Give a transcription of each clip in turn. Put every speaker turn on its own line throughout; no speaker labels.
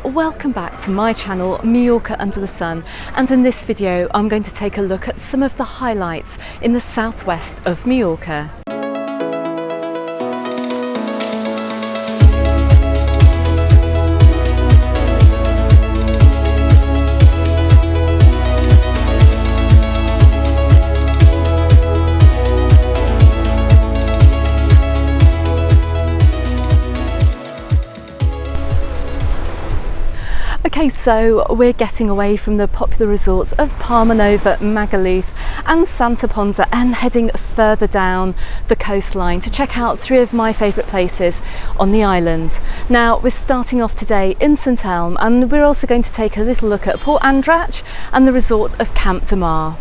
Welcome back to my channel, Mallorca Under the Sun, and in this video I'm going to take a look at some of the highlights in the southwest of Mallorca. Okay, so we're getting away from the popular resorts of Palmanova, Magaluf and Santa Ponsa and heading further down the coastline to check out three of my favourite places on the island. Now, we're starting off today in Sant Elm, and we're also going to take a little look at Port Andratx and the resort of Camp de Mar.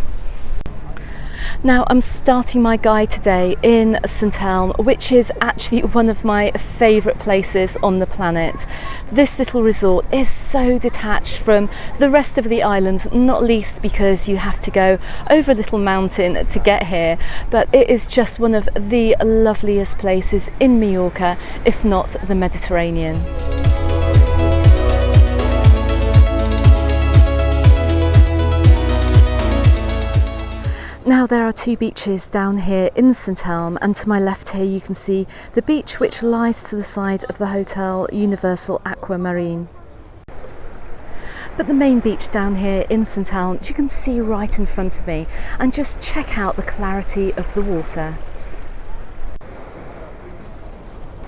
Now, I'm starting my guide today in Sant Elm, which is actually one of my favourite places on the planet. This little resort is so detached from the rest of the island, not least because you have to go over a little mountain to get here, but it is just one of the loveliest places in Mallorca, if not the Mediterranean. Now, there are two beaches down here in Sant Elm, and to my left here you can see the beach which lies to the side of the Hotel Universal Aquamarine. But the main beach down here in Sant Elm you can see right in front of me, and just check out the clarity of the water.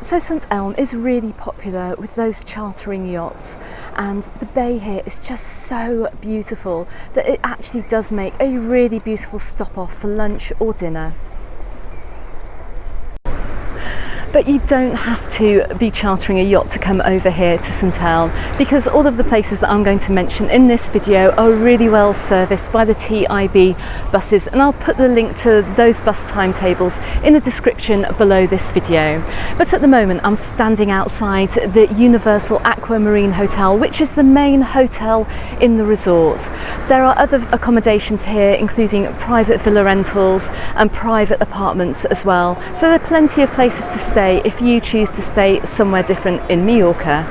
So Sant Elm is really popular with those chartering yachts, and the bay here is just so beautiful that it actually does make a really beautiful stop off for lunch or dinner. But you don't have to be chartering a yacht to come over here to Sant Elm, because all of the places that I'm going to mention in this video are really well serviced by the TIB buses, and I'll put the link to those bus timetables in the description below this video. But at the moment I'm standing outside the Universal Aquamarine Hotel, which is the main hotel in the resort. There are other accommodations here, including private villa rentals and private apartments as well, so there are plenty of places to stay if you choose to stay somewhere different in Mallorca.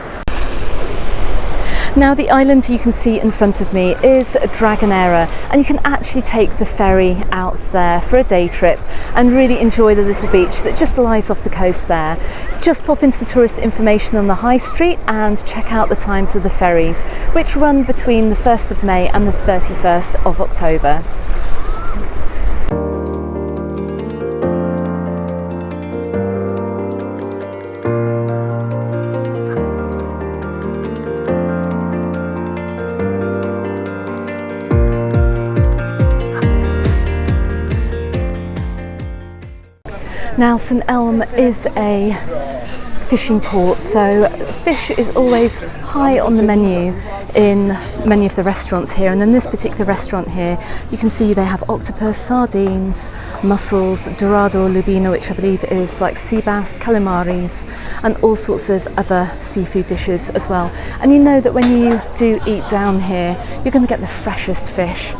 Now, the island you can see in front of me is Dragonera, and you can actually take the ferry out there for a day trip and really enjoy the little beach that just lies off the coast there. Just pop into the tourist information on the high street and check out the times of the ferries, which run between the 1st of May and the 31st of October. Now, Sant Elm is a fishing port, so fish is always high on the menu in many of the restaurants here, and in this particular restaurant here you can see they have octopus, sardines, mussels, dorado or lubina, which I believe is like sea bass, calamaris, and all sorts of other seafood dishes as well. And you know that when you do eat down here you're going to get the freshest fish.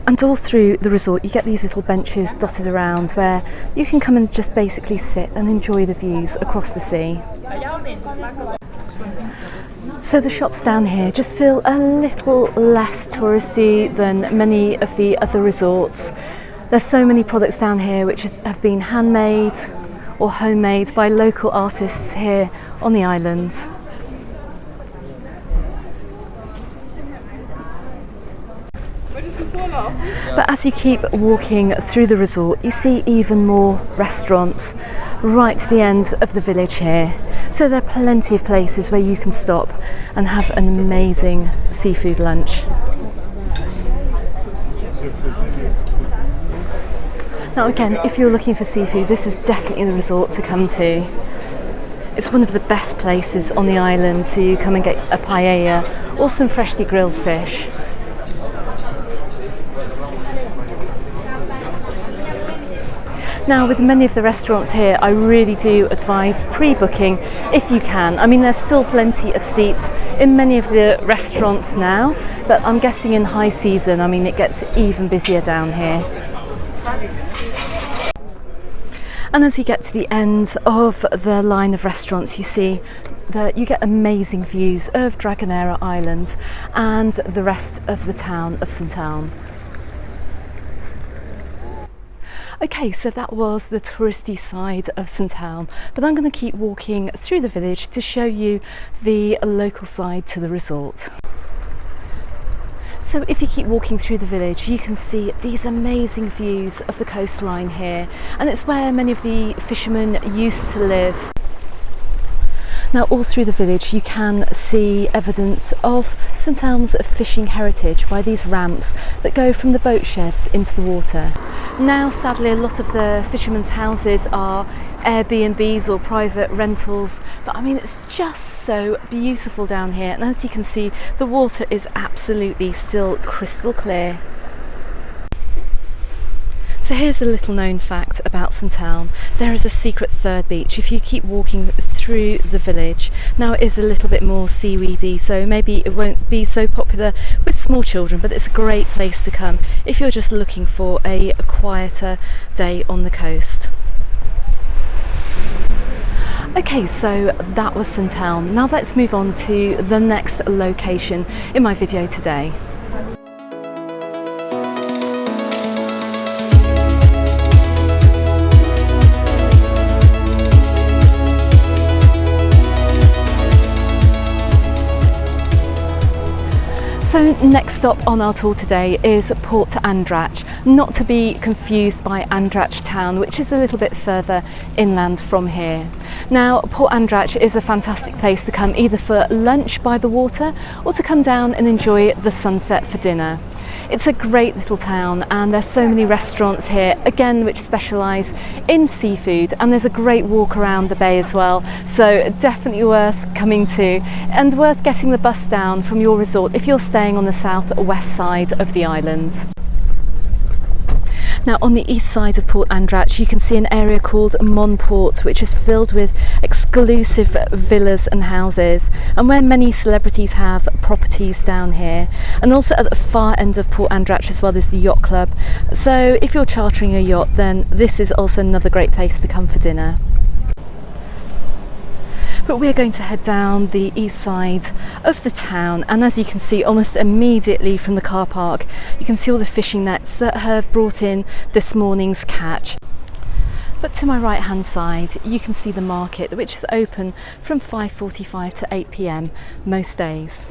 And all through the resort you get these little benches dotted around where you can come and just basically sit and enjoy the views across the sea. So the shops down here just feel a little less touristy than many of the other resorts. There's so many products down here which have been handmade or homemade by local artists here on the island. But as you keep walking through the resort, you see even more restaurants right to the end of the village here. So there are plenty of places where you can stop and have an amazing seafood lunch. Now again, if you're looking for seafood, this is definitely the resort to come to. It's one of the best places on the island to come and get a paella or some freshly grilled fish. Now, with many of the restaurants here, I really do advise pre-booking if you can. I mean, there's still plenty of seats in many of the restaurants now, but I'm guessing in high season, I mean, it gets even busier down here. And as you get to the end of the line of restaurants, you see you get amazing views of Dragonera Island and the rest of the town of St Elm. Okay, so that was the touristy side of St Elm, but I'm going to keep walking through the village to show you the local side to the resort. So if you keep walking through the village, you can see these amazing views of the coastline here, and it's where many of the fishermen used to live. Now, all through the village you can see evidence of St Elm's fishing heritage by these ramps that go from the boat sheds into the water. Now, sadly, a lot of the fishermen's houses are Airbnbs or private rentals, but I mean, it's just so beautiful down here, and as you can see, the water is absolutely still crystal clear. So here's a little known fact about St Elm. There is a secret third beach if you keep walking through the village. Now, it is a little bit more seaweedy, so maybe it won't be so popular with small children, but it's a great place to come if you're just looking for a quieter day on the coast. Okay, so that was St Elm. Now let's move on to the next location in my video today. So next stop on our tour today is Port Andratx, not to be confused by Andratx town, which is a little bit further inland from here. Now, Port Andratx is a fantastic place to come either for lunch by the water or to come down and enjoy the sunset for dinner. It's a great little town, and there's so many restaurants here, again, which specialise in seafood, and there's a great walk around the bay as well, so definitely worth coming to and worth getting the bus down from your resort if you're staying on the south-west side of the island. Now, on the east side of Port Andratx you can see an area called Monport, which is filled with exclusive villas and houses, and where many celebrities have properties down here. And also at the far end of Port Andratx as well is the yacht club, so if you're chartering a yacht, then this is also another great place to come for dinner. But we're going to head down the east side of the town, and as you can see, almost immediately from the car park you can see all the fishing nets that have brought in this morning's catch. But to my right hand side you can see the market, which is open from 5:45 to 8 p.m. most days.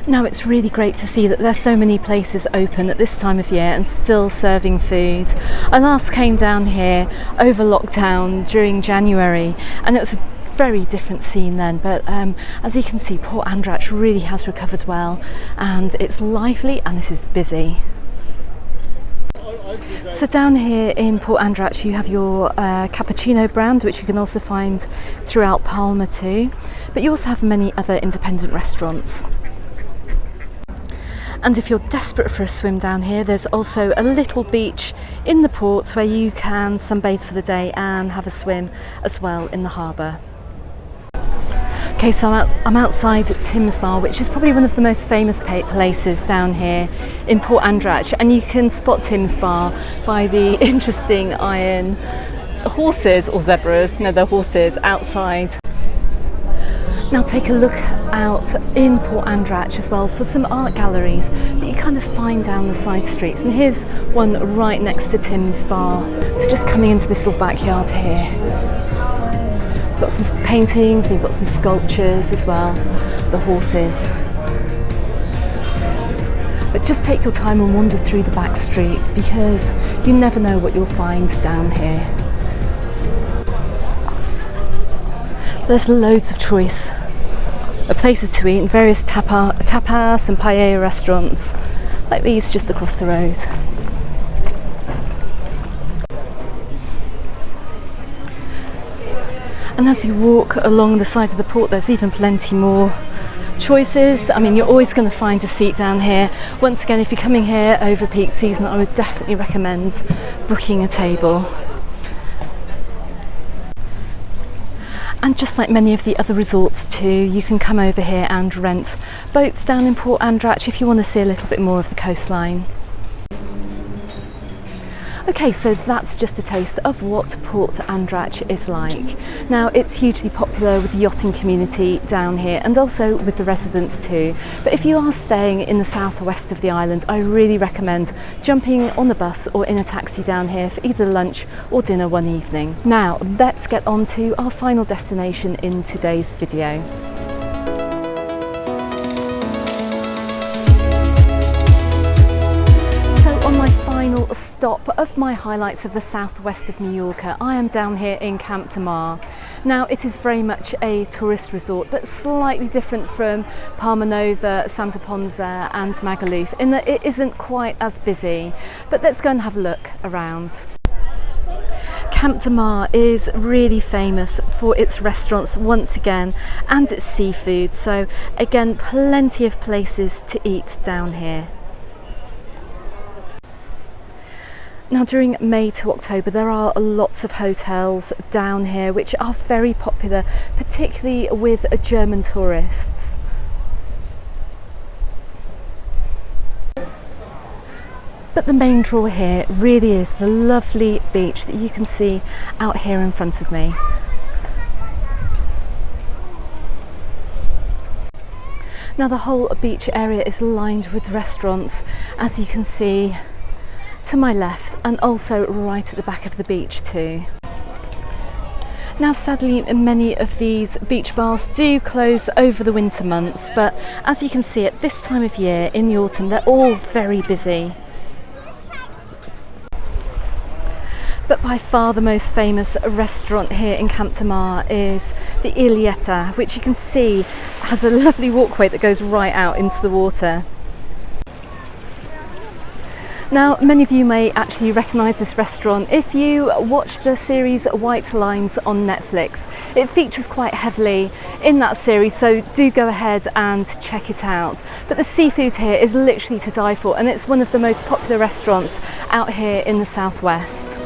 Now, it's really great to see that there's so many places open at this time of year and still serving food. I last came down here over lockdown during January, and it was a very different scene then, but as you can see, Port Andratx really has recovered well, and it's lively and it is busy. So down here in Port Andratx you have your cappuccino brand, which you can also find throughout Palma too, but you also have many other independent restaurants. And if you're desperate for a swim down here, there's also a little beach in the port where you can sunbathe for the day and have a swim as well in the harbour. Okay, so I'm outside Tim's Bar, which is probably one of the most famous places down here in Port Andratx, and you can spot Tim's Bar by the interesting iron horses or zebras, no, they're horses outside. Now take a look out in Port Andratx as well for some art galleries that you kind of find down the side streets, and here's one right next to Tim's Bar. So just coming into this little backyard here, you've got some paintings and you've got some sculptures as well, the horses. But just take your time and wander through the back streets, because you never know what you'll find down here. There's loads of choice of places to eat in various tapas and paella restaurants, like these just across the road. And as you walk along the side of the port, there's even plenty more choices. I mean, you're always going to find a seat down here. Once again, if you're coming here over peak season, I would definitely recommend booking a table. And just like many of the other resorts too, you can come over here and rent boats down in Port Andratx if you want to see a little bit more of the coastline. Okay, so that's just a taste of what Port Andratx is like. Now, it's hugely popular with the yachting community down here and also with the residents too. But if you are staying in the southwest of the island, I really recommend jumping on the bus or in a taxi down here for either lunch or dinner one evening. Now, let's get on to our final destination in today's video. Final stop of my highlights of the southwest of Mallorca, I am down here in Camp de Mar. Now, it is very much a tourist resort, but slightly different from Palmanova, Santa Ponsa and Magaluf in that it isn't quite as busy. But let's go and have a look around. Camp de Mar is really famous for its restaurants once again and its seafood, so again plenty of places to eat down here. Now, during May to October there are lots of hotels down here which are very popular, particularly with German tourists. But the main draw here really is the lovely beach that you can see out here in front of me. Now, the whole beach area is lined with restaurants, as you can see to my left and also right at the back of the beach too. Now, sadly, many of these beach bars do close over the winter months, but as you can see at this time of year in the autumn they're all very busy. But by far the most famous restaurant here in Camp de Mar is the Isleta, which you can see has a lovely walkway that goes right out into the water. Now, many of you may actually recognise this restaurant if you watch the series White Lines on Netflix. It features quite heavily in that series, so do go ahead and check it out. But the seafood here is literally to die for, and it's one of the most popular restaurants out here in the southwest.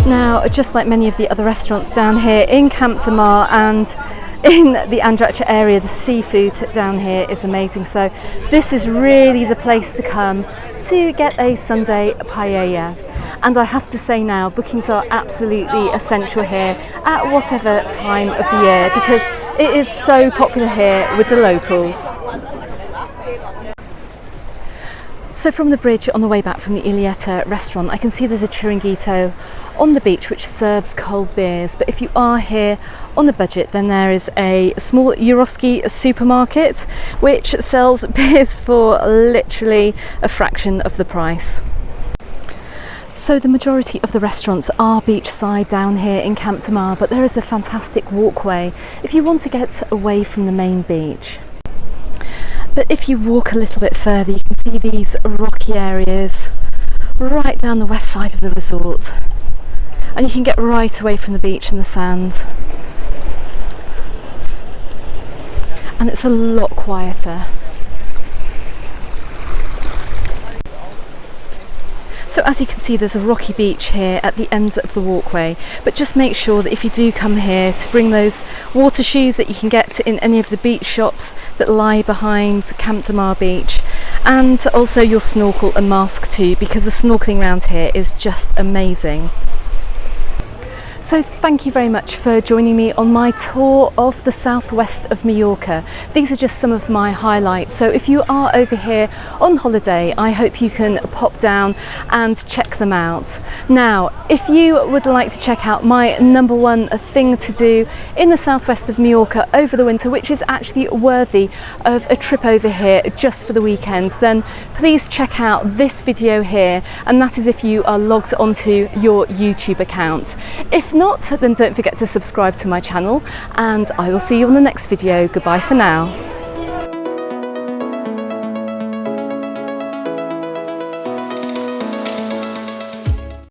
Now, just like many of the other restaurants down here in Camp de Mar and in the Andratx area, the seafood down here is amazing. So this is really the place to come to get a Sunday paella. And I have to say now, bookings are absolutely essential here at whatever time of the year because it is so popular here with the locals. So from the bridge on the way back from the Isleta restaurant, I can see there's a chiringuito on the beach which serves cold beers. But if you are here on the budget, then there is a small Euroski supermarket which sells beers for literally a fraction of the price. So the majority of the restaurants are beachside down here in Camp de Mar, but there is a fantastic walkway if you want to get away from the main beach. But if you walk a little bit further, you can see these rocky areas right down the west side of the resort, and you can get right away from the beach and the sand, and it's a lot quieter. So as you can see, there's a rocky beach here at the end of the walkway, but just make sure that if you do come here to bring those water shoes that you can get in any of the beach shops that lie behind Camp de Mar beach, and also your snorkel and mask too, because the snorkeling around here is just amazing. So thank you very much for joining me on my tour of the southwest of Mallorca. These are just some of my highlights. So if you are over here on holiday, I hope you can pop down and check them out. Now, if you would like to check out my number one thing to do in the southwest of Mallorca over the winter, which is actually worthy of a trip over here just for the weekends, then please check out this video here, and that is if you are logged onto your YouTube account. If not, then don't forget to subscribe to my channel, and I will see you on the next video. Goodbye for now.